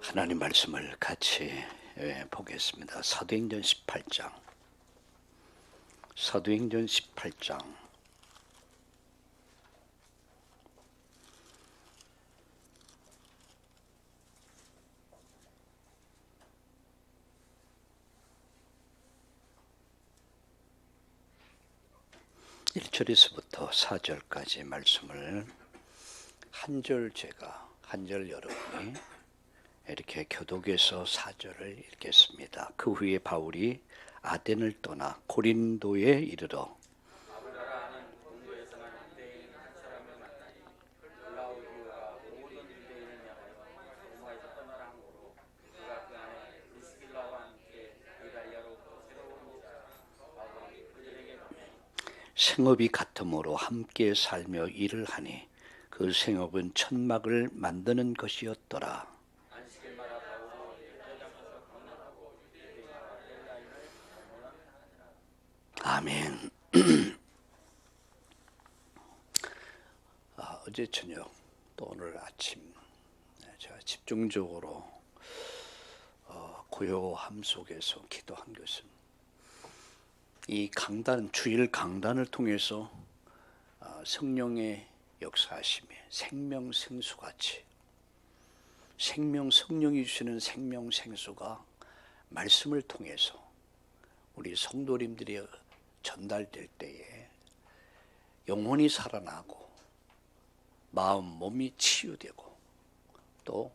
하나님 말씀을 같이 보겠습니다. 사도행전 18장. 사도행전 18장. (1절에서부터) 4절까지 말씀을 한 절 제가, 한 절 여러분이 이렇게 교독에서 4절을 읽겠습니다. 그 후에 바울이 아덴을 떠나 고린도에 이르러 생업이 같음으로 함께 살며 일을 하니 그 생업은 천막을 만드는 것이었더라. 아멘. 어제 저녁 또 오늘 아침 제가 집중적으로 고요함 속에서 기도한 것은 이 강단, 주일 강단을 통해서 성령의 역사하심에 생명생수같이 성령이 주시는 생명생수가 말씀을 통해서 우리 성도님들이 전달될 때에 영혼이 살아나고 마음, 몸이 치유되고 또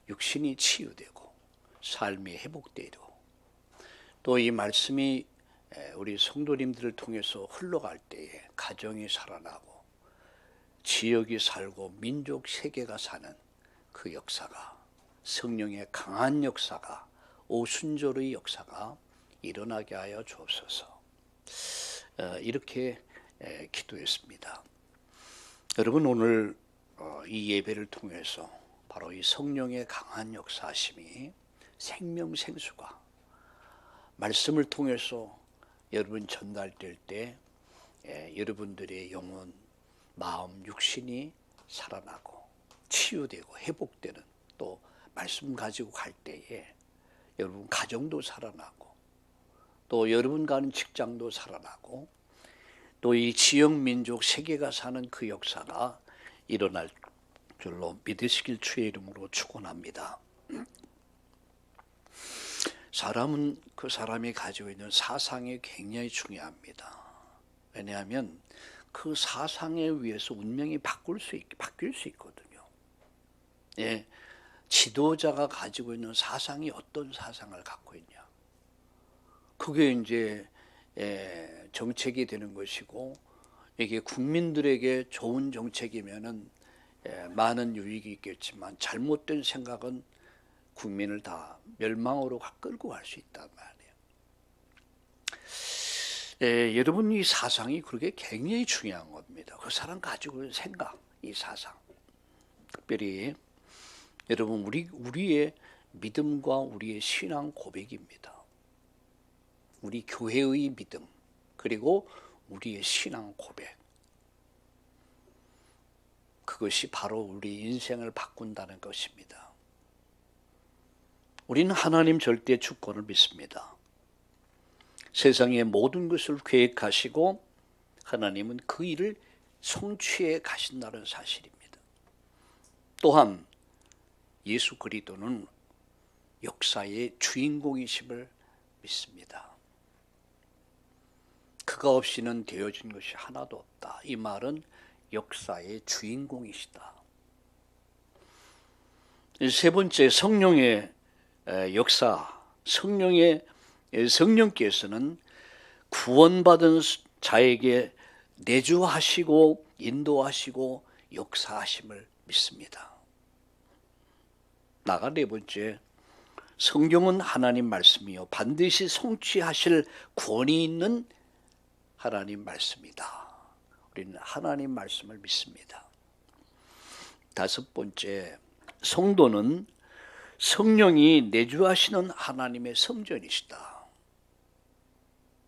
육신이 치유되고 삶이 회복되고 또 이 말씀이 우리 성도님들을 통해서 흘러갈 때에 가정이 살아나고 지역이 살고 민족 세계가 사는 그 역사가, 성령의 강한 역사가, 오순절의 역사가 일어나게 하여 주옵소서. 이렇게 기도했습니다. 여러분, 오늘 이 예배를 통해서 바로 이 성령의 강한 역사심이 생명생수가 말씀을 통해서 여러분 전달될 때 여러분들의 영혼, 마음, 육신이 살아나고 치유되고 회복되는, 또 말씀 가지고 갈 때에 여러분 가정도 살아나고 또 여러분 가는 직장도 살아나고 또 이 지역, 민족, 세계가 사는 그 역사가 일어날 줄로 믿으시길 주의 이름으로 축원합니다. 사람은 그 사람이 가지고 있는 사상이 굉장히 중요합니다. 왜냐하면 그 사상에 의해서 운명이 바뀔 수 있거든요. 예, 지도자가 가지고 있는 사상이 어떤 사상을 갖고 있냐, 그게 이제 정책이 되는 것이고, 이게 국민들에게 좋은 정책이면은 많은 유익이 있겠지만 잘못된 생각은 국민을 다 멸망으로 끌고 갈 수 있단 말이에요. 여러분, 이 사상이 그렇게 굉장히 중요한 겁니다. 그 사람 가지고 있는 생각, 이 사상. 특별히 여러분, 우리의 믿음과 우리의 신앙 고백입니다. 우리 교회의 믿음, 그리고 우리의 신앙 고백. 그것이 바로 우리 인생을 바꾼다는 것입니다. 우리는 하나님 절대 주권을 믿습니다. 세상의 모든 것을 계획하시고 하나님은 그 일을 성취해 가신다는 사실입니다. 또한 예수 그리스도는 역사의 주인공이심을 믿습니다. 그가 없이는 되어진 것이 하나도 없다. 이 말은 역사의 주인공이시다. 세 번째, 성령의 역사. 성령께서는 구원받은 자에게 내주하시고 인도하시고 역사하심을 믿습니다. 나가 네 번째, 성경은 하나님 말씀이요 반드시 성취하실 권위 있는 하나님 말씀이다. 우리는 하나님 말씀을 믿습니다. 다섯 번째, 성도는 성령이 내주하시는 하나님의 성전이시다.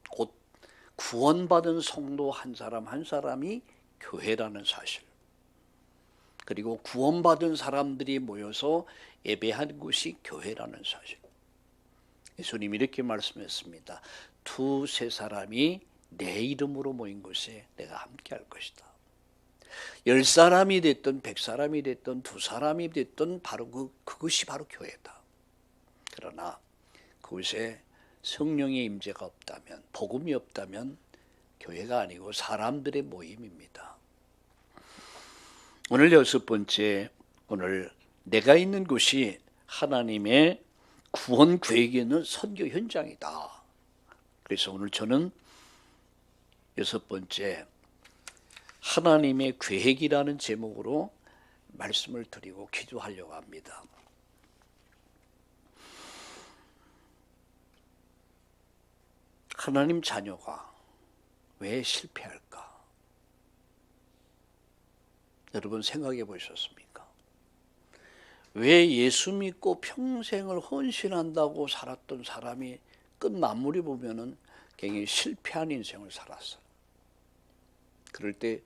곧 구원받은 성도 한 사람 한 사람이 교회라는 사실. 그리고 구원받은 사람들이 모여서 예배한 곳이 교회라는 사실. 예수님이 이렇게 말씀했습니다. 두세 사람이 내 이름으로 모인 곳에 내가 함께 할 것이다. 10사람이 됐든 100사람이 됐든 2사람이 됐든 바로 그것이 바로 교회다. 그러나 그곳에 성령의 임재가 없다면, 복음이 없다면 교회가 아니고 사람들의 모임입니다. 오늘 6번째, 오늘 내가 있는 곳이 하나님의 구원 계획이 있는 선교 현장이다. 그래서 오늘 저는 6번째, 하나님의 계획이라는 제목으로 말씀을 드리고 기도하려고 합니다. 하나님 자녀가 왜 실패할까? 여러분 생각해 보셨습니까? 왜 예수 믿고 평생을 헌신한다고 살았던 사람이 끝 마무리 보면은 굉장히 실패한 인생을 살았어요. 그럴 때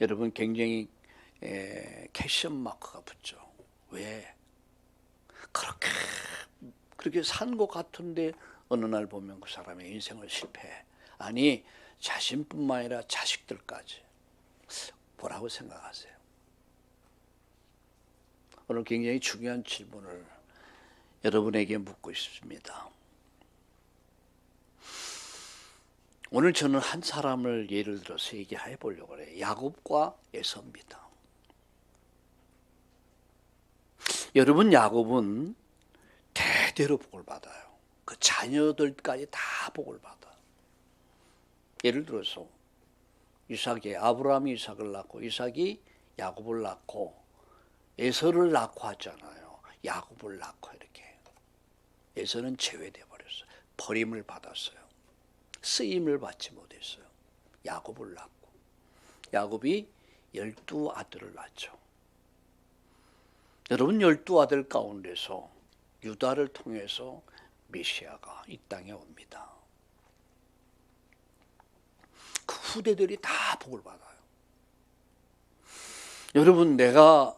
여러분 굉장히 캐션 마크가 붙죠. 왜? 그렇게 산 것 같은데 어느 날 보면 그 사람의 인생을 실패해. 아니, 자신뿐만 아니라 자식들까지. 뭐라고 생각하세요? 오늘 굉장히 중요한 질문을 여러분에게 묻고 싶습니다. 오늘 저는 한 사람을 예를 들어서 얘기해 보려고 해요. 야곱과 에서입니다. 여러분, 야곱은 대대로 복을 받아요. 그 자녀들까지 다 복을 받아. 예를 들어서 아브라함이 이삭을 낳고 이삭이 야곱을 낳고 에서를 낳고 하잖아요. 야곱을 낳고 이렇게. 에서는 제외돼 버렸어요. 버림을 받았어요. 쓰임을 받지 못했어요. 야곱을 낳고. 야곱이 12아들을 낳죠. 여러분, 12아들 가운데서 유다를 통해서 메시아가 이 땅에 옵니다. 그 후대들이 다 복을 받아요. 여러분, 내가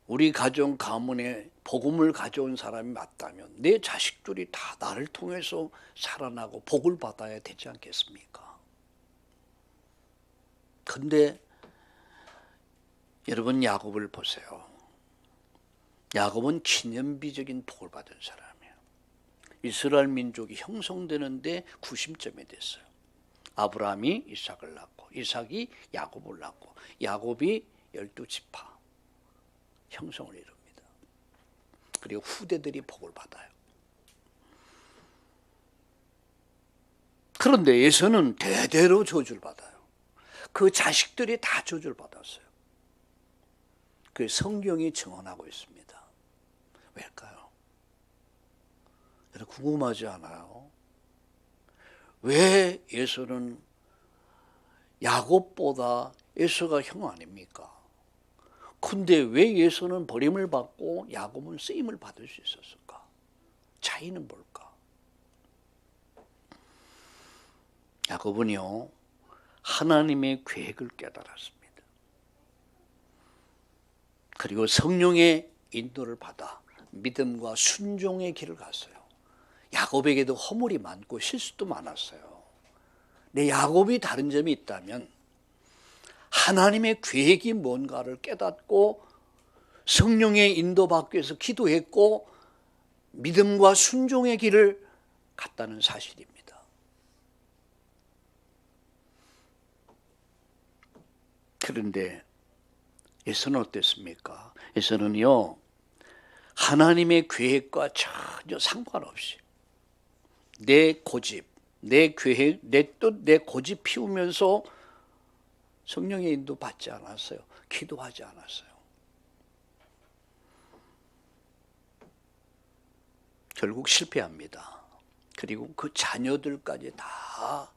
우리 가정 가문에 복음을 가져온 사람이 맞다면 내 자식들이 다 나를 통해서 살아나고 복을 받아야 되지 않겠습니까? 근데 여러분, 야곱을 보세요. 야곱은 기념비적인 복을 받은 사람이에요. 이스라엘 민족이 형성되는데 구심점이 됐어요. 아브라함이 이삭을 낳고 이삭이 야곱을 낳고 야곱이 12지파 형성을 이룹니다. 그리고 후대들이 복을 받아요. 그런데 에서는 대대로 저주를 받아요. 그 자식들이 다 저주를 받았어요. 그 성경이 증언하고 있습니다. 왜일까요? 여러분 궁금하지 않아요? 왜 에서는 야곱보다 에서가 형 아닙니까? 근데 왜 에서는 버림을 받고 야곱은 쓰임을 받을 수 있었을까? 차이는 뭘까? 야곱은요, 하나님의 계획을 깨달았습니다. 그리고 성령의 인도를 받아 믿음과 순종의 길을 갔어요. 야곱에게도 허물이 많고 실수도 많았어요. 근데 야곱이 다른 점이 있다면 하나님의 계획이 뭔가를 깨닫고 성령의 인도받기 위해서 기도했고 믿음과 순종의 길을 갔다는 사실입니다. 그런데 에서는 어땠습니까? 에서는요, 하나님의 계획과 전혀 상관없이 내 고집, 내 계획, 내 뜻, 내 고집 피우면서 성령의 인도 받지 않았어요. 기도하지 않았어요. 결국 실패합니다. 그리고 그 자녀들까지 다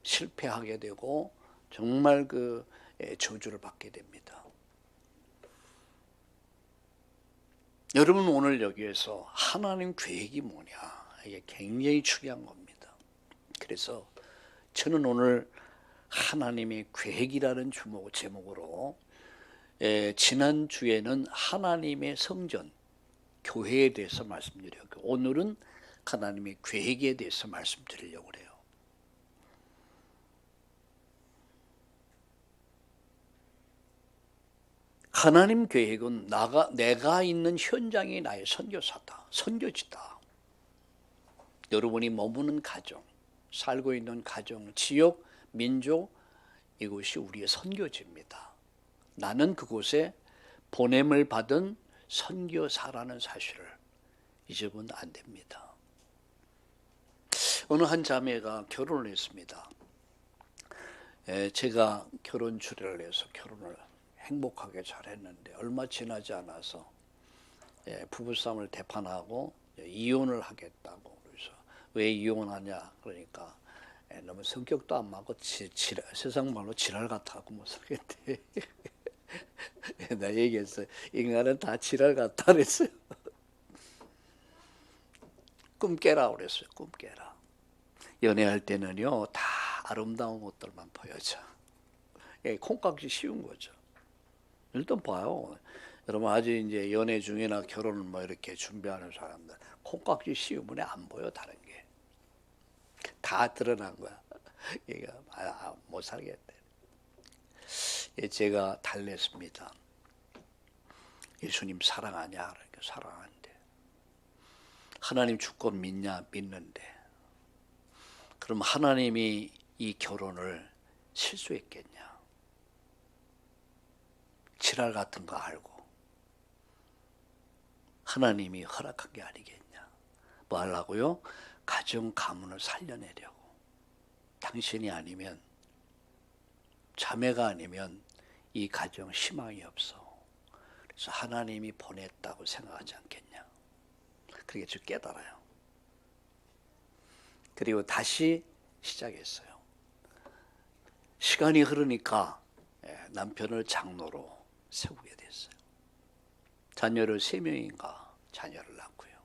실패하게 되고 정말 그 저주를 받게 됩니다. 여러분 오늘 여기에서 하나님 계획이 뭐냐, 이게 굉장히 중요한 겁니다. 그래서 저는 오늘 하나님의 계획이라는 제목으로 지난주에는 하나님의 성전, 교회에 대해서 말씀드렸고 오늘은 하나님의 계획에 대해서 말씀드리려고 해요. 하나님 계획은 내가 있는 현장이 나의 선교사다, 선교지다. 여러분이 머무는 가정, 살고 있는 가정, 지역, 민족, 이곳이 우리의 선교지입니다. 나는 그곳에 보냄을 받은 선교사라는 사실을 잊으면 안 됩니다. 어느 한 자매가 결혼을 했습니다. 제가 결혼 주례를 해서 결혼을 행복하게 잘했는데 얼마 지나지 않아서 부부싸움을 대판하고 이혼을 하겠다고. 그래서 왜 이혼하냐 그러니까 너무 성격도 안 맞고 세상 말로 지랄 같다고 못 살겠대. 나 얘기했어요. 인간은 다 지랄 같다 그랬어요. 꿈 깨라 그랬어요. 꿈 깨라. 연애할 때는요 다 아름다운 것들만 보여져. 콩깍지 씌운 거죠. 일단 봐요. 여러분 아직 이제 연애 중이나 결혼을 뭐 이렇게 준비하는 사람들 콩깍지 씌우면 안 보여. 다른 게 다 드러난 거야. 얘가 못 살겠대. 제가 달랬습니다. 예수님 사랑하냐? 그러니까 사랑하는데. 하나님 주권 믿냐? 믿는데. 그럼 하나님이 이 결혼을 실수했겠냐? 지랄 같은 거 알고 하나님이 허락한 게 아니겠냐? 뭐 하려고요? 가정 가문을 살려내려고. 당신이 아니면, 자매가 아니면 이 가정 희망이 없어. 그래서 하나님이 보냈다고 생각하지 않겠냐? 그렇게 즉 깨달아요. 그리고 다시 시작했어요. 시간이 흐르니까 남편을 장로로 세우게 됐어요. 자녀를 3명인가 자녀를 낳고요.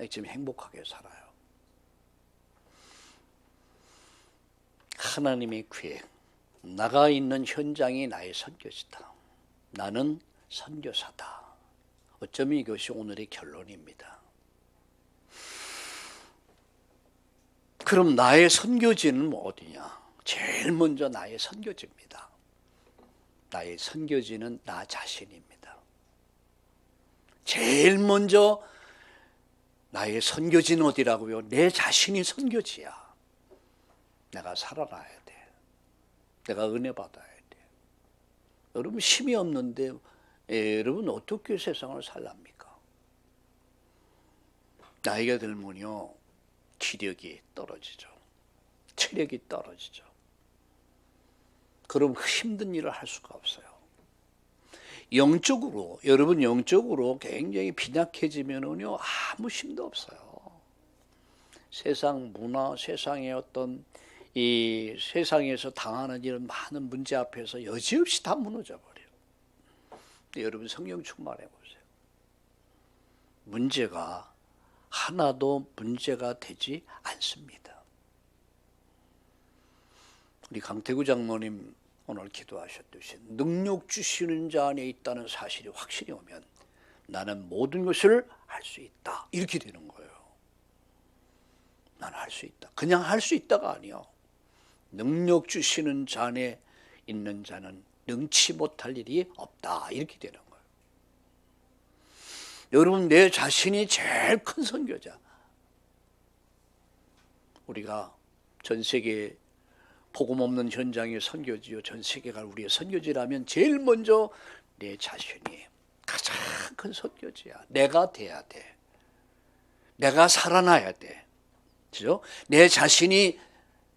지금 행복하게 살아요. 하나님의 계획, 나가 있는 현장이 나의 선교지다. 나는 선교사다. 어쩌면 이것이 오늘의 결론입니다. 그럼 나의 선교지는 어디냐? 제일 먼저 나의 선교지입니다. 나의 선교지는 나 자신입니다. 제일 먼저 나의 선교지는 어디라고요? 내 자신이 선교지야. 내가 살아나야 돼. 내가 은혜 받아야 돼. 여러분 힘이 없는데 여러분 어떻게 세상을 살랍니까? 나이가 들면요 기력이 떨어지죠. 체력이 떨어지죠. 그럼 힘든 일을 할 수가 없어요. 영적으로 여러분 영적으로 굉장히 빈약해지면은요 아무 힘도 없어요. 세상 문화, 세상의 어떤 이 세상에서 당하는 이런 많은 문제 앞에서 여지없이 다 무너져 버려요. 여러분 성령 충만해 보세요. 문제가 하나도 문제가 되지 않습니다. 우리 강태구 장로님 오늘 기도하셨듯이 능력 주시는 자 안에 있다는 사실이 확신이 오면 나는 모든 것을 할 수 있다. 이렇게 되는 거예요. 나는 할 수 있다. 그냥 할 수 있다가 아니요. 능력 주시는 자 안에 있는 자는 능치 못할 일이 없다. 이렇게 되는 거예요. 여러분 내 자신이 제일 큰 선교자. 우리가 전 세계 복음 없는 현장의 선교지요. 전 세계가 우리의 선교지라면 제일 먼저 내 자신이 가장 큰 선교지야. 내가 돼야 돼. 내가 살아나야 돼. 그죠? 내 자신이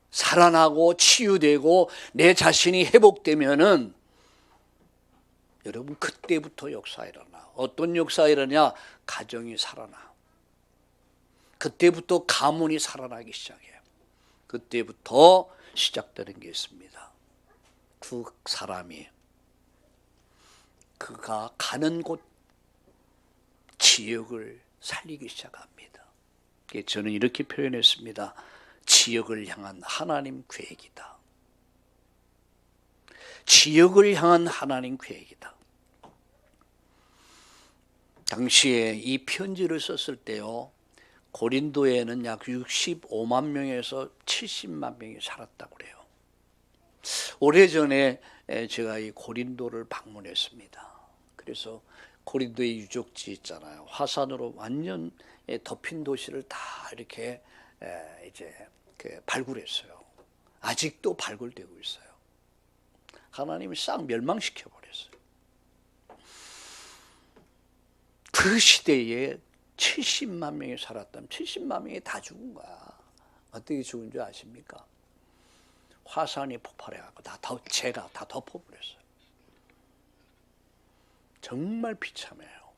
살아나고 치유되고 내 자신이 회복되면은 여러분 그때부터 역사 일어나. 어떤 역사 일어나냐? 가정이 살아나. 그때부터 가문이 살아나기 시작해요. 그때부터 시작되는 게 있습니다. 그 사람이 그가 가는 곳 지역을 살리기 시작합니다. 저는 이렇게 표현했습니다. 지역을 향한 하나님 계획이다. 지역을 향한 하나님 계획이다. 당시에 이 편지를 썼을 때요, 고린도에는 약 65만 명에서 70만 명이 살았다고 그래요. 오래전에 제가 이 고린도를 방문했습니다. 그래서 고린도의 유적지 있잖아요. 화산으로 완전 덮인 도시를 다 이렇게 이제 발굴했어요. 아직도 발굴되고 있어요. 하나님이 싹 멸망시켜 버렸어요. 그 시대에 70만 명이 살았다면 70만 명이 다 죽은 거야. 어떻게 죽은 줄 아십니까? 화산이 폭발해갖고 재가 다 덮어버렸어요. 정말 비참해요.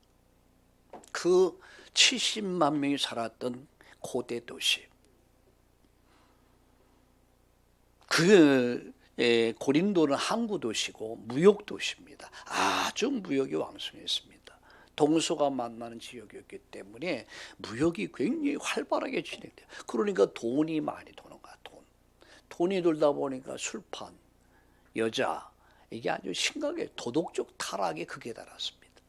그 70만 명이 살았던 고대 도시, 고린도는 항구 도시고 무역 도시입니다. 아주 무역이 왕성했습니다. 동서가 만나는 지역이었기 때문에 무역이 굉장히 활발하게 진행돼요. 그러니까 돈이 많이 도는 거야. 돈이 돌다 보니까 술판, 여자, 이게 아주 심각하게 도덕적 타락에 극에 달았습니다.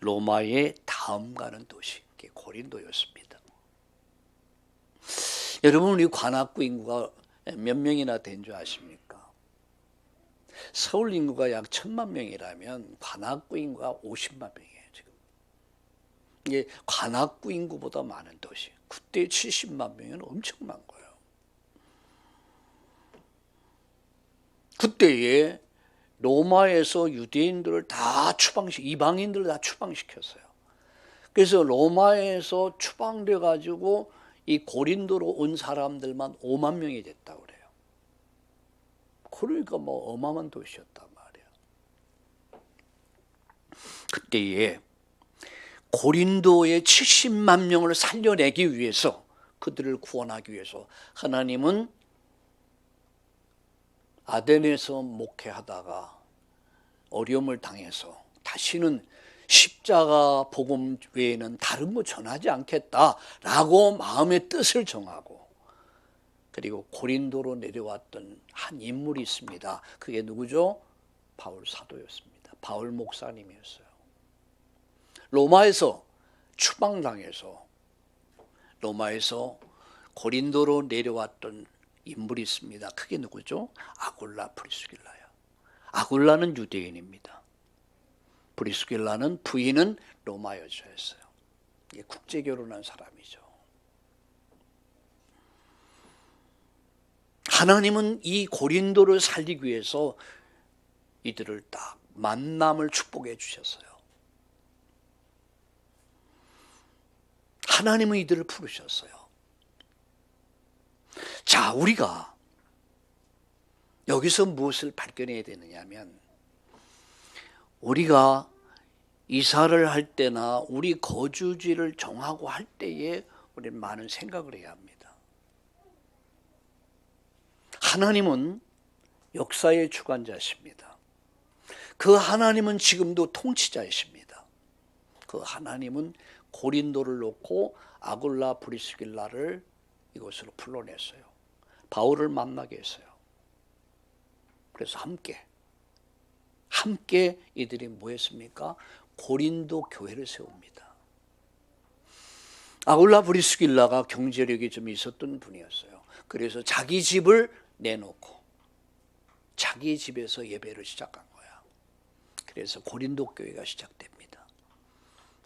로마의 다음 가는 도시, 고린도였습니다. 여러분, 우리 관악구 인구가 몇 명이나 된 줄 아십니까? 서울 인구가 약 1000만 명이라면 관악구 인구가 50만 명이에요. 지금 이게 관악구 인구보다 많은 도시. 그때 70만 명은 엄청 많은 거예요. 그때에 로마에서 유대인들을 다 이방인들을 다 추방시켰어요. 그래서 로마에서 추방돼 가지고 이 고린도로 온 사람들만 5만 명이 됐다고 그래요. 그러니까 뭐 어마어마한 도시였단 말이에요. 그때에 고린도의 70만 명을 살려내기 위해서, 그들을 구원하기 위해서 하나님은 아덴에서 목회하다가 어려움을 당해서 다시는 십자가 복음 외에는 다른 거 전하지 않겠다라고 마음의 뜻을 정하고, 그리고 고린도로 내려왔던 한 인물이 있습니다. 그게 누구죠? 바울 사도였습니다. 바울 목사님이었어요. 로마에서 추방당해서 로마에서 고린도로 내려왔던 인물이 있습니다. 그게 누구죠? 아굴라 브리스길라야. 아굴라는 유대인입니다. 브리스길라는 부인은 로마 여자였어요. 국제 결혼한 사람이죠. 하나님은 이 고린도를 살리기 위해서 이들을 딱 만남을 축복해 주셨어요. 하나님은 이들을 부르셨어요. 자, 우리가 여기서 무엇을 발견해야 되느냐면, 우리가 이사를 할 때나 우리 거주지를 정하고 할 때에 우리는 많은 생각을 해야 합니다. 하나님은 역사의 주관자십니다. 그 하나님은 지금도 통치자이십니다. 그 하나님은 고린도를 놓고 아굴라 브리스길라를 이곳으로 불러냈어요. 바울을 만나게 했어요. 그래서 함께 이들이 뭐 했습니까? 고린도 교회를 세웁니다. 아굴라 브리스길라가 경제력이 좀 있었던 분이었어요. 그래서 자기 집을 내놓고 자기 집에서 예배를 시작한 거야. 그래서 고린도 교회가 시작됩니다.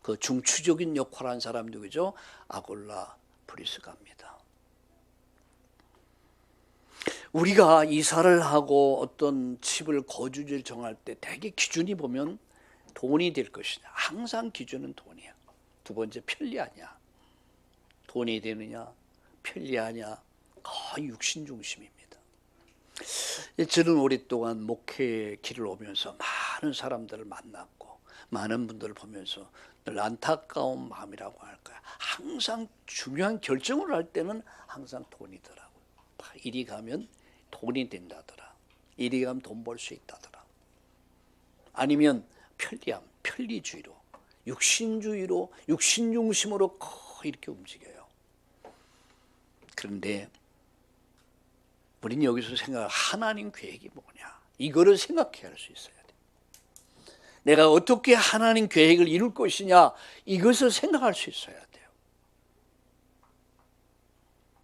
그 중추적인 역할을 한 사람 누구죠? 아굴라 브리스가입니다. 우리가 이사를 하고 어떤 집을 거주지를 정할 때 대개 기준이 보면 돈이 될 것이냐. 항상 기준은 돈이야. 두 번째, 편리하냐. 돈이 되느냐, 편리하냐. 거의 육신 중심입니다. 저는 오랫동안 목회 길을 오면서 많은 사람들을 만났고 많은 분들을 보면서 늘 안타까운 마음이라고 할까요. 항상 중요한 결정을 할 때는 항상 돈이더라고요. 이리 가면 돈이 된다더라. 이리 가면 돈 벌 수 있다더라. 아니면 편리함, 편리주의로, 육신주의로, 육신중심으로 거의 이렇게 움직여요. 그런데 우리는 여기서 생각할 하나님 계획이 뭐냐. 이거를 생각해야 할 수 있어야 돼. 내가 어떻게 하나님 계획을 이룰 것이냐, 이것을 생각할 수 있어야 돼요.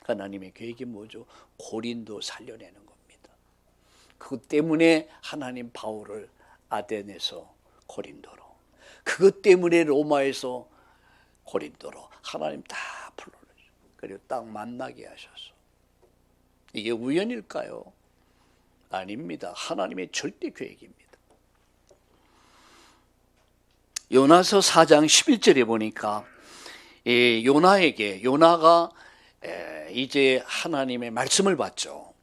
하나님의 계획이 뭐죠? 고린도 살려내는 겁니다. 그것 때문에 하나님 바울을 아덴에서 고린도로, 그것 때문에 로마에서 고린도로 하나님 다 불러내죠. 그리고 딱 만나게 하셔서. 이게 우연일까요? 아닙니다. 하나님의 절대 계획입니다. 요나서 4장 11절에 보니까 요나가 이제 하나님의 말씀을 받죠.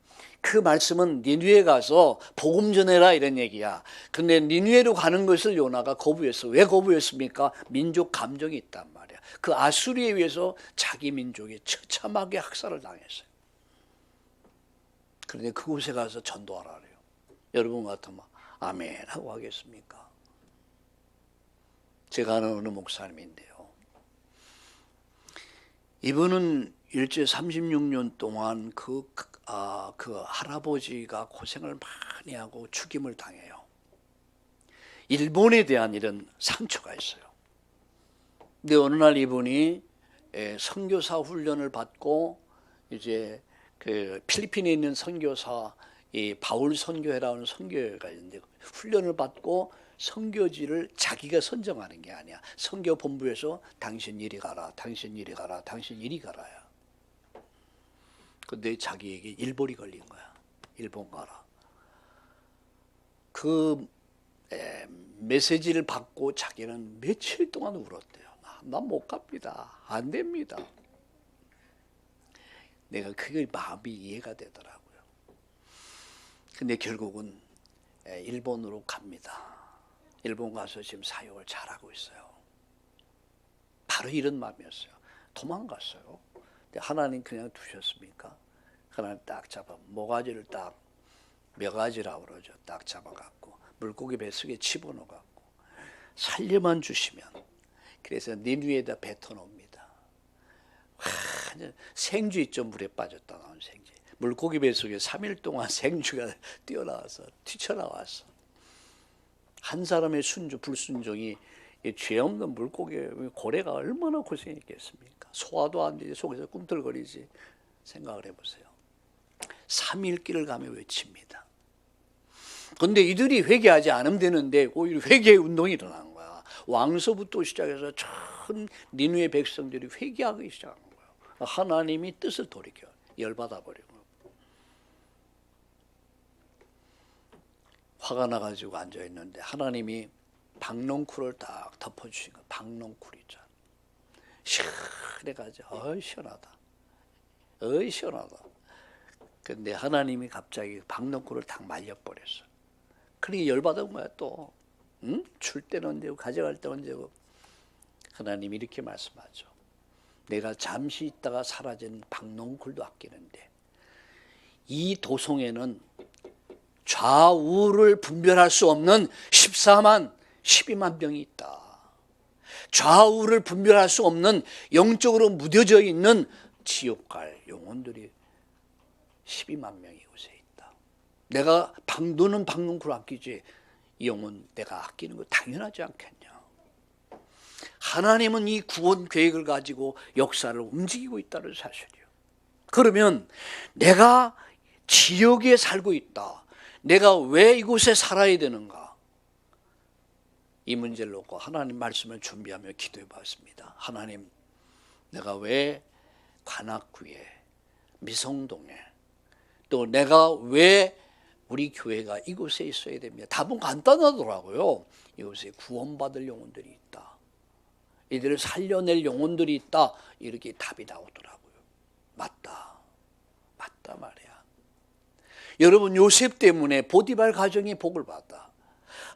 그 말씀은 니느웨에 가서 복음 전해라 이런 얘기야. 근데 니느웨로 가는 것을 요나가 거부했어. 왜 거부했습니까? 민족 감정이 있단 말이야. 그 아수리에 의해서 자기 민족이 처참하게 학살을 당했어요. 그런데 그곳에 가서 전도하라 그래요. 여러분 같으면 아멘 하고 하겠습니까? 제가 아는 어느 목사님인데요, 이분은 일제 36년 동안 그 할아버지가 고생을 많이 하고 죽임을 당해요. 일본에 대한 이런 상처가 있어요. 근데 어느 날 이분이 선교사 훈련을 받고, 이제 그 필리핀에 있는 선교사, 이 바울 선교회라는 선교회가 있는데, 훈련을 받고 선교지를 자기가 선정하는 게 아니야. 선교 본부에서 당신 이리 가라, 당신 이리 가라, 당신 이리 가라야. 근데 자기에게 일본이 걸린 거야. 일본 가라. 그 메시지를 받고 자기는 며칠 동안 울었대요. 난 못 갑니다. 안 됩니다. 내가 그게 마음이 이해가 되더라고요. 근데 결국은 일본으로 갑니다. 일본 가서 지금 사역을 잘하고 있어요. 바로 이런 마음이었어요. 도망갔어요. 근데 하나님 그냥 두셨습니까? 하나님 딱 잡아, 모가지를 딱, 묘가지라고 그러죠. 딱 잡아갖고 물고기 뱃속에 집어넣어갖고 살려만 주시면, 그래서 니느웨에다 뱉어놓습니다. 생쥐 있죠. 물에 빠졌다 나온 생쥐. 물고기 뱃속에 3일 동안 생쥐가 뛰어나와서 튀쳐나왔어. 한 사람의 불순종이 죄 없는 물고기, 고래가 얼마나 고생했겠습니까? 소화도 안 되지, 속에서 꿈틀거리지. 생각을 해보세요. 3일 길을 가며 외칩니다. 그런데 이들이 회개하지 않으면 되는데 오히려 회개의 운동이 일어난 거야. 왕서부터 시작해서 전 니느웨 백성들이 회개하기 시작한 거야. 하나님이 뜻을 돌이켜 열받아 버린 거야. 화가 나가지고 앉아있는데 하나님이 박넝쿨을 딱 덮어주신 거야. 박넝쿨 있잖아. 시원해가지고 시원하다. 시원하다. 근데 하나님이 갑자기 박넝쿨을 딱 말려버렸어. 그러니 열받은 거야 또. 응? 줄 때는 언제고 가져갈 때 언제고. 하나님이 이렇게 말씀하죠. 내가 잠시 있다가 사라진 박넝쿨도 아끼는데 이 도성에는 좌우를 분별할 수 없는 12만 명이 있다. 좌우를 분별할 수 없는 영적으로 무뎌져 있는 지옥 갈 영혼들이 12만 명이 이곳에 있다. 내가 너는 박넝쿨 아끼지, 이 영혼 내가 아끼는 거 당연하지 않겠냐. 하나님은 이 구원 계획을 가지고 역사를 움직이고 있다는 사실이에요. 그러면 내가 지역에 살고 있다. 내가 왜 이곳에 살아야 되는가? 이 문제를 놓고 하나님 말씀을 준비하며 기도해 봤습니다. 하나님, 내가 왜 관악구에, 미성동에, 또 내가 왜 우리 교회가 이곳에 있어야 됩니다. 답은 간단하더라고요. 이곳에 구원받을 영혼들이 있다. 이들을 살려낼 영혼들이 있다. 이렇게 답이 나오더라고요. 맞다 말이야. 여러분, 요셉 때문에 보디발 가정이 복을 받아.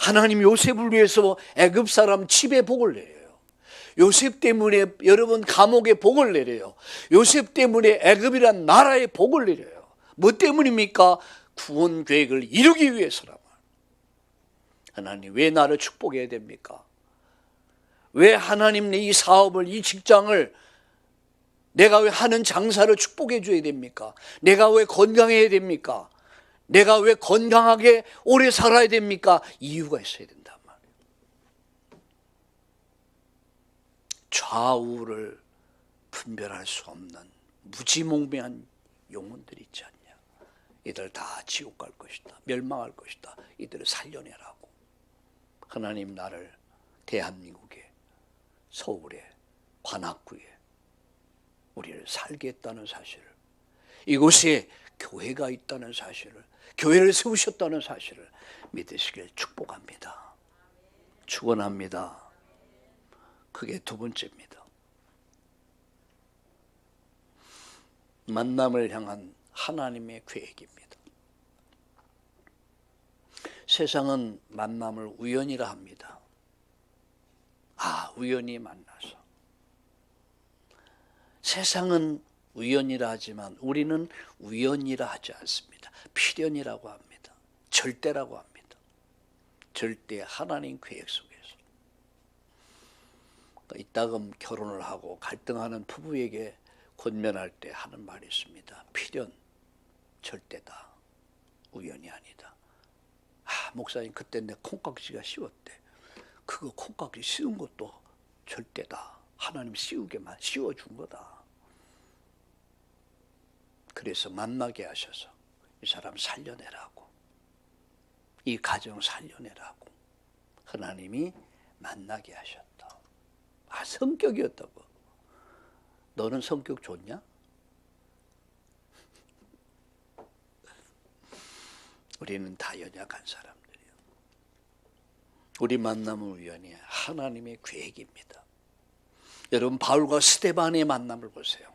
하나님 요셉을 위해서 애굽 사람 집에 복을 내려요. 요셉 때문에 여러분 감옥에 복을 내려요. 요셉 때문에 애굽이란 나라에 복을 내려요. 뭐 때문입니까? 구원 계획을 이루기 위해서라만. 하나님, 왜 나를 축복해야 됩니까? 왜 하나님 이 사업을, 이 직장을, 내가 왜 하는 장사를 축복해 줘야 됩니까? 내가 왜 건강해야 됩니까? 내가 왜 건강하게 오래 살아야 됩니까? 이유가 있어야 된단 말이에요. 좌우를 분별할 수 없는 무지몽매한 영혼들이 있지 않냐. 이들 다 지옥 갈 것이다. 멸망할 것이다. 이들을 살려내라고. 하나님 나를 대한민국에, 서울에, 관악구에 우리를 살게 했다는 사실을, 이곳에 교회가 있다는 사실을, 교회를 세우셨다는 사실을 믿으시길 축복합니다. 축원합니다. 그게 두 번째입니다. 만남을 향한 하나님의 계획입니다. 세상은 만남을 우연이라 합니다. 우연히 만나서. 세상은 우연이라 하지만 우리는 우연이라 하지 않습니다. 필연이라고 합니다. 절대라고 합니다. 절대 하나님 계획 속에서. 이따금 결혼을 하고 갈등하는 부부에게 권면할 때 하는 말이 있습니다. 필연, 절대다. 우연이 아니다. 목사님 그때 내 콩깍지가 씌웠대. 그거 콩깍지 씌운 것도 절대다. 하나님 씌우게만 씌워준 거다. 그래서 만나게 하셔서 이 사람 살려내라고, 이 가정 살려내라고 하나님이 만나게 하셨다. 성격이었다고. 너는 성격 좋냐? 우리는 다 연약한 사람들이에요. 우리 만남은 우연히 하나님의 계획입니다. 여러분 바울과 스데반의 만남을 보세요.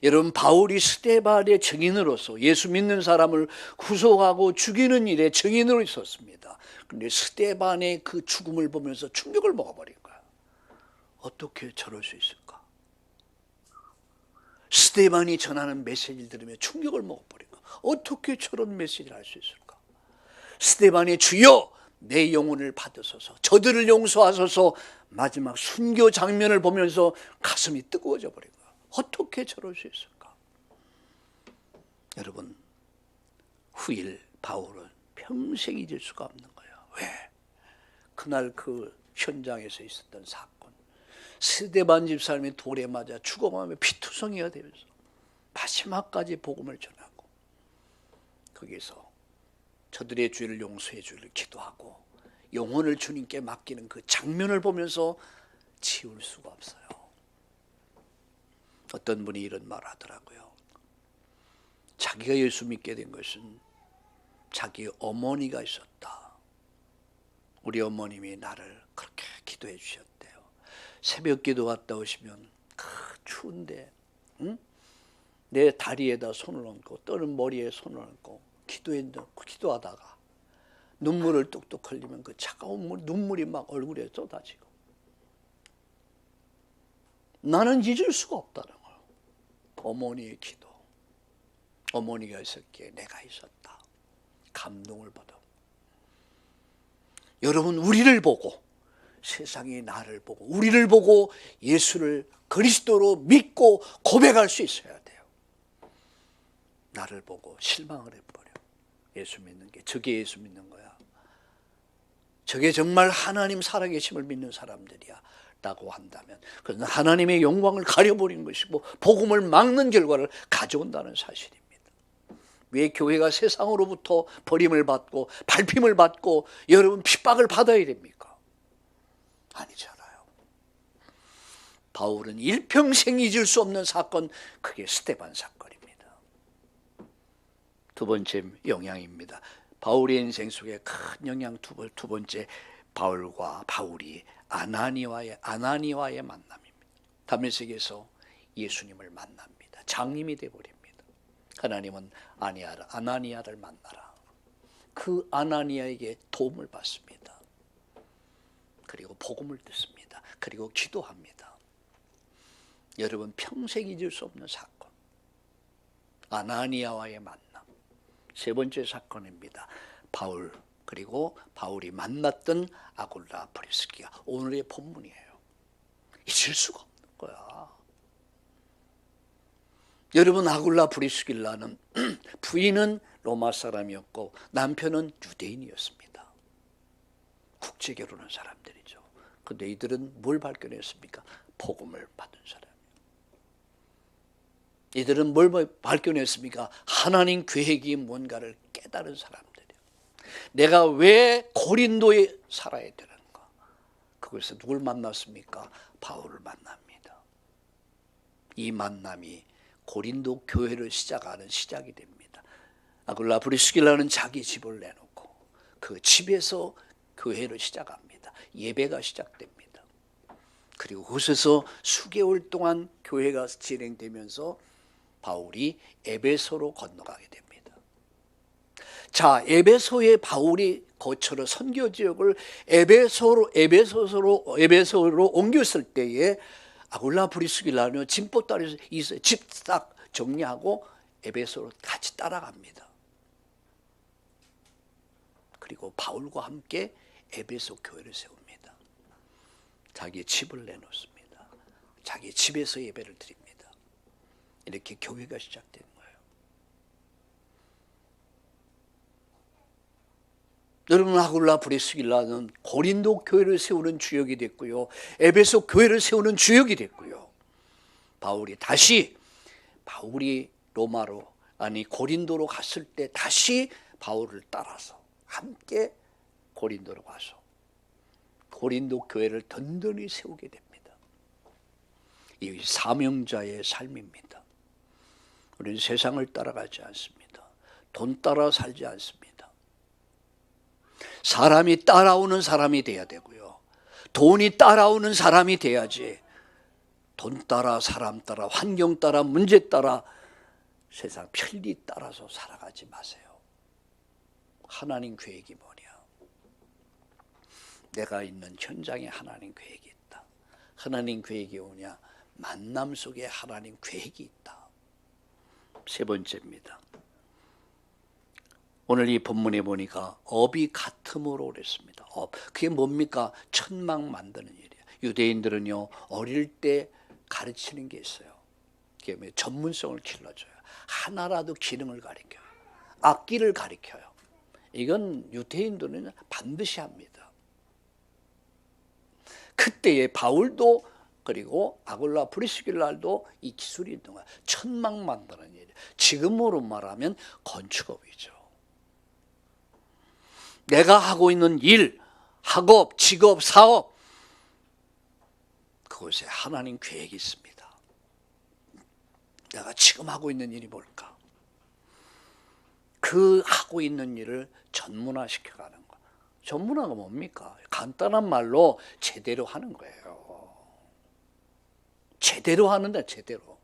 여러분 바울이 스데반의 증인으로서 예수 믿는 사람을 구속하고 죽이는 일에 증인으로 있었습니다. 그런데 스데반의 그 죽음을 보면서 충격을 먹어버린 거야. 어떻게 저럴 수 있을까? 스데반이 전하는 메시지를 들으며 충격을 먹어버린 거야. 어떻게 저런 메시지를 할 수 있을까? 스데반이 주여 내 영혼을 받으소서, 저들을 용서하소서, 마지막 순교 장면을 보면서 가슴이 뜨거워져 버린 거야. 어떻게 저럴 수 있을까? 여러분, 후일 바울은 평생 잊을 수가 없는 거야. 왜? 그날 그 현장에서 있었던 사건, 스데반 집사람이 돌에 맞아 죽어가며 피투성이가 되면서 마지막까지 복음을 전하고 거기서 저들의 죄를 용서해 주기를 기도하고 영혼을 주님께 맡기는 그 장면을 보면서 지울 수가 없어요. 어떤 분이 이런 말을 하더라고요. 자기가 예수 믿게 된 것은 자기 어머니가 있었다. 우리 어머님이 나를 그렇게 기도해 주셨대요. 새벽 기도 갔다 오시면 추운데 내 다리에다 손을 얹고 또는 머리에 손을 얹고 기도하다가 눈물을 뚝뚝 흘리면 그 차가운 눈물이 막 얼굴에 쏟아지고 나는 잊을 수가 없다는 거예요. 어머니의 기도, 어머니가 있었기에 내가 있었다. 감동을 받아. 여러분 우리를 보고, 세상이 나를 보고 우리를 보고 예수를 그리스도로 믿고 고백할 수 있어야 돼요. 나를 보고 실망을 해버려. 예수 믿는 게 저게 예수 믿는 거야. 저게 정말 하나님 살아계심을 믿는 사람들이야 라고 한다면 그것은 하나님의 영광을 가려버리는 것이고 복음을 막는 결과를 가져온다는 사실입니다. 왜 교회가 세상으로부터 버림을 받고 밟힘을 받고 여러분 핍박을 받아야 됩니까? 아니잖아요. 바울은 일평생 잊을 수 없는 사건, 그게 스데반 사건입니다. 두 번째 영향입니다. 바울의 인생 속에 큰 영향 두 번째, 바울과 바울이 아나니와의 만남입니다. 다메섹에서 예수님을 만납니다. 장님이 되어버립니다. 하나님은 아나니아를 만나라. 그 아나니아에게 도움을 받습니다. 그리고 복음을 듣습니다. 그리고 기도합니다. 여러분 평생 잊을 수 없는 사건, 아나니아와의 만남. 세 번째 사건입니다. 바울, 그리고 바울이 만났던 아굴라 프리스키아. 오늘의 본문이에요. 잊을 수가 없는 거야. 여러분 아굴라 프리스킬라는 부인은 로마 사람이었고 남편은 유대인이었습니다. 국제 결혼한 사람들이죠. 근데 이들은 뭘 발견했습니까? 복음을 받은 사람. 이들은 뭘 발견했습니까? 하나님 계획이 뭔가를 깨달은 사람들이에요. 내가 왜 고린도에 살아야 되는가? 그것에서 누굴 만났습니까? 바울을 만납니다. 이 만남이 고린도 교회를 시작하는 시작이 됩니다. 아굴라 브리스길라는 자기 집을 내놓고 그 집에서 교회를 시작합니다. 예배가 시작됩니다. 그리고 그곳에서 수개월 동안 교회가 진행되면서 바울이 에베소로 건너가게 됩니다. 자, 에베소에 바울이 거처로 선교 지역을 에베소로 옮겼을 때에 아굴라 브리스길라는 짐보따리에서 있어요. 집 싹 정리하고 에베소로 같이 따라갑니다. 그리고 바울과 함께 에베소 교회를 세웁니다. 자기 집을 내놓습니다. 자기 집에서 예배를 드립니다. 이렇게 교회가 시작된 거예요. 여러분, 아굴라 브리스길라는 고린도 교회를 세우는 주역이 됐고요. 에베소 교회를 세우는 주역이 됐고요. 바울이 고린도로 갔을 때 다시 바울을 따라서 함께 고린도로 가서 고린도 교회를 든든히 세우게 됩니다. 이 사명자의 삶입니다. 우리는 세상을 따라가지 않습니다. 돈 따라 살지 않습니다. 사람이 따라오는 사람이 돼야 되고요. 돈이 따라오는 사람이 돼야지. 돈 따라, 사람 따라, 환경 따라, 문제 따라, 세상 편리 따라서 살아가지 마세요. 하나님 계획이 뭐냐? 내가 있는 현장에 하나님 계획이 있다. 하나님 계획이 뭐냐? 만남 속에 하나님 계획이 있다. 세 번째입니다. 오늘 이 본문에 보니까 업이 같음으로 그랬습니다. 업. 그게 뭡니까? 천막 만드는 일이에요. 유대인들은요, 어릴 때 가르치는 게 있어요. 그게 전문성을 길러줘요. 하나라도 기능을 가르쳐요. 악기를 가르쳐요. 이건 유대인들은 반드시 합니다. 그때의 바울도 그리고 아굴라 브리스길라도 이 기술이 있는 거야. 천막 만드는 일이에요. 지금으로 말하면 건축업이죠. 내가 하고 있는 일, 학업, 직업, 사업, 그곳에 하나님 계획이 있습니다. 내가 지금 하고 있는 일이 뭘까? 그 하고 있는 일을 전문화시켜가는 거. 전문화가 뭡니까? 간단한 말로 제대로 하는 거예요. 제대로 하는데 제대로.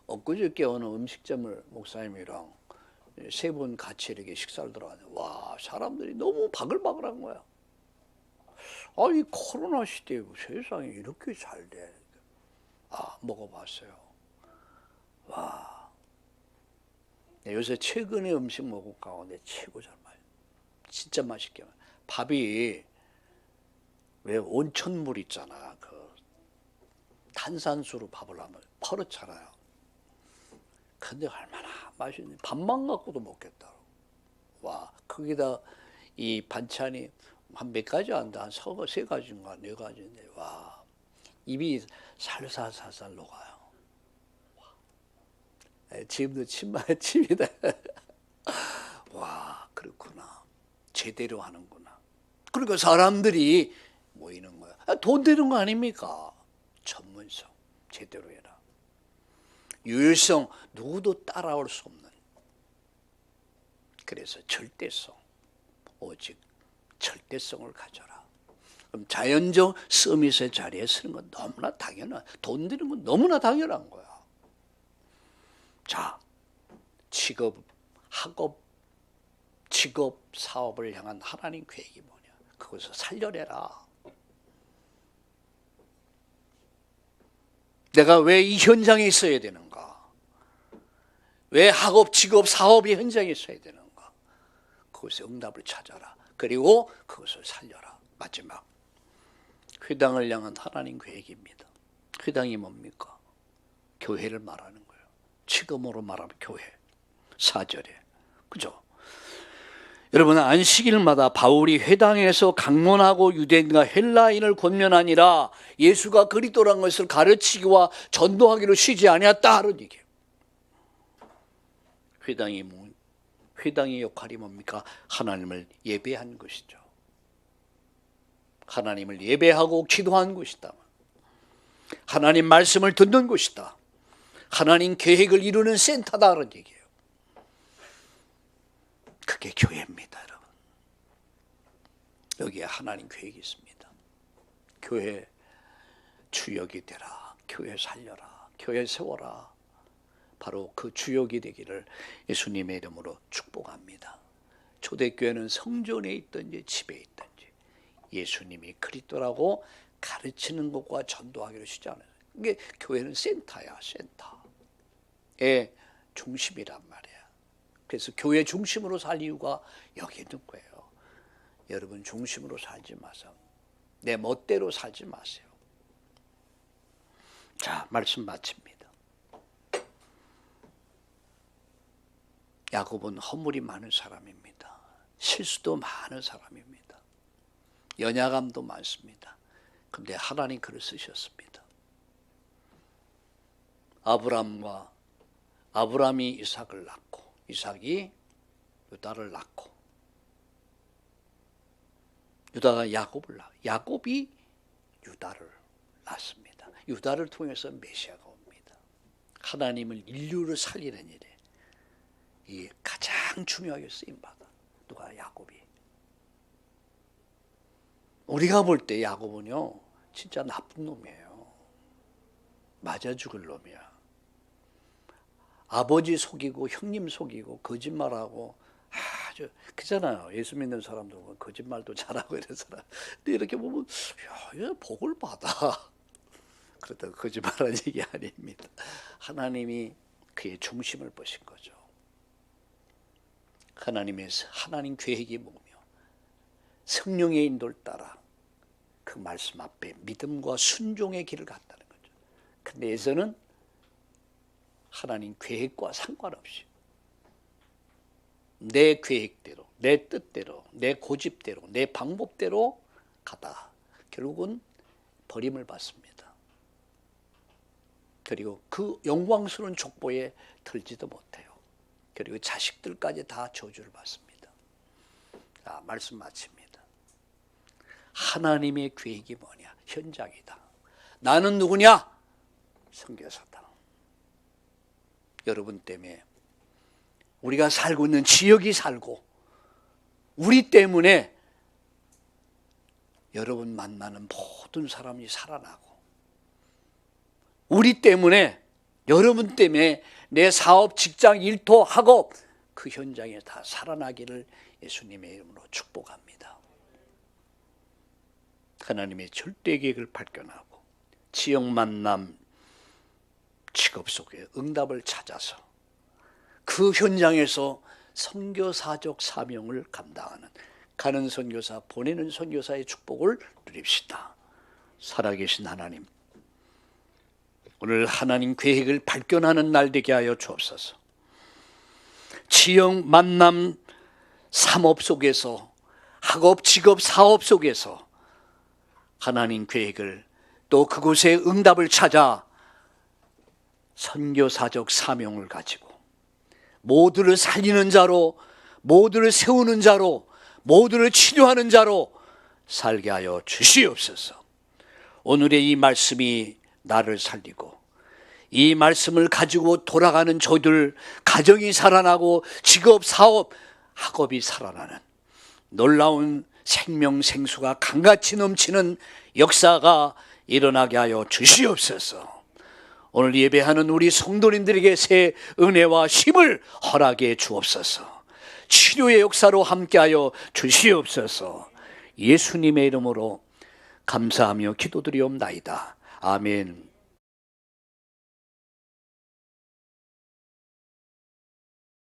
엊그저께 어느 음식점을 목사님이랑 세 분 같이 이렇게 식사를 들어가는데 와, 사람들이 너무 바글바글한 거야. 아, 이 코로나 시대에 세상에 이렇게 잘 돼. 아, 먹어봤어요. 와, 요새 최근에 음식 먹을 가운데 최고 잘 맞아요. 진짜 맛있게. 밥이 왜 온천물 있잖아. 그 탄산수로 밥을 하면 퍼렇잖아요. 근데 얼마나 맛있는지 밥만 갖고도 먹겠다. 와, 거기다 이 반찬이 한 몇 가지 안 돼. 한 세 가지인가 네 가지인데 와, 입이 살살살살 녹아요. 지금도 침이다. 와, 그렇구나. 제대로 하는구나. 그러니까 사람들이 모이는 거야. 돈 되는 거 아닙니까? 전문성, 제대로 해라. 유일성, 누구도 따라올 수 없는. 그래서 절대성, 오직 절대성을 가져라. 그럼 자연적 서밋의 자리에 서는 건 너무나 당연한, 돈 드는 건 너무나 당연한 거야. 자, 학업, 직업, 사업을 향한 하나님 계획이 뭐냐? 그것을 살려내라. 내가 왜 이 현장에 있어야 되는가? 왜 학업, 직업, 사업이 현장에 있어야 되는가? 그것의 응답을 찾아라. 그리고 그것을 살려라. 마지막, 회당을 향한 하나님 계획입니다. 회당이 뭡니까? 교회를 말하는 거예요. 지금으로 말하면 교회. 4절에 그죠? 여러분, 안식일마다 바울이 회당에서 강론하고 유대인과 헬라인을 권면하니라 예수가 그리스도라는 것을 가르치기와 전도하기로 쉬지 아니었다 하는 얘기예요. 회당의 역할이 뭡니까? 하나님을 예배한 것이죠. 하나님을 예배하고 기도한 것이다. 하나님 말씀을 듣는 것이다. 하나님 계획을 이루는 센터다라는 얘기예요. 그게 교회입니다, 여러분. 여기에 하나님 계획이 있습니다. 교회 주역이 되라. 교회 살려라. 교회 세워라. 바로 그 주역이 되기를 예수님의 이름으로 축복합니다. 초대교회는 성전에 있든지 집에 있든지 예수님이 그리스도라고 가르치는 것과 전도하기로 쉬지 않아요. 이게 교회는 센터야, 센터의 중심이란 말이야. 그래서 교회 중심으로 살 이유가 여기 있는 거예요. 여러분 중심으로 살지 마세요. 내 멋대로 살지 마세요. 자, 말씀 마칩니다. 야곱은 허물이 많은 사람입니다. 실수도 많은 사람입니다. 연약함도 많습니다. 그런데 하나님 그를 쓰셨습니다. 아브람이 이삭을 낳고 이삭이 유다를 낳고 유다가 야곱을 낳고 야곱이 유다를 낳습니다. 유다를 통해서 메시아가 옵니다. 하나님을 인류를 살리는 일에 이 가장 중요하게 쓰임받아. 누가? 야곱이. 우리가 볼 때 야곱은요 진짜 나쁜 놈이에요. 맞아 죽을 놈이야. 아버지 속이고 형님 속이고 거짓말하고 아주 그잖아요. 예수 믿는 사람도 보면 거짓말도 잘하고 이런 사람. 근데 이렇게 보면 야, 얘 복을 받아. 그렇다고 거짓말하는 얘기 아닙니다. 하나님이 그의 중심을 보신 거죠. 하나님 계획이 뭐며 성령의 인도를 따라 그 말씀 앞에 믿음과 순종의 길을 갔다는 거죠. 근데 에서는 하나님 계획과 상관없이 내 계획대로, 내 뜻대로, 내 고집대로, 내 방법대로 가다 결국은 버림을 받습니다. 그리고 그 영광스러운 족보에 들지도 못해요. 그리고 자식들까지 다 저주를 받습니다. 자, 말씀 마칩니다. 하나님의 계획이 뭐냐? 현장이다. 나는 누구냐? 선교사다. 여러분 때문에 우리가 살고 있는 지역이 살고 우리 때문에 여러분 만나는 모든 사람이 살아나고 우리 때문에 여러분 때문에 내 사업, 직장, 일터, 학업 그 현장에 다 살아나기를 예수님의 이름으로 축복합니다. 하나님의 절대 계획을 발견하고 지역 만남, 직업 속에 응답을 찾아서 그 현장에서 선교사적 사명을 감당하는 가는 선교사, 보내는 선교사의 축복을 누립시다. 살아계신 하나님, 오늘 하나님 계획을 발견하는 날 되게 하여 주옵소서. 지역, 만남, 삶업 속에서 학업, 직업, 사업 속에서 하나님 계획을 또 그곳에 응답을 찾아 선교사적 사명을 가지고 모두를 살리는 자로, 모두를 세우는 자로, 모두를 치료하는 자로 살게 하여 주시옵소서. 오늘의 이 말씀이 나를 살리고 이 말씀을 가지고 돌아가는 저들 가정이 살아나고 직업, 사업, 학업이 살아나는 놀라운 생명생수가 강같이 넘치는 역사가 일어나게 하여 주시옵소서. 오늘 예배하는 우리 성도님들에게 새 은혜와 힘을 허락해 주옵소서. 치료의 역사로 함께하여 주시옵소서. 예수님의 이름으로 감사하며 기도드리옵나이다. 아멘.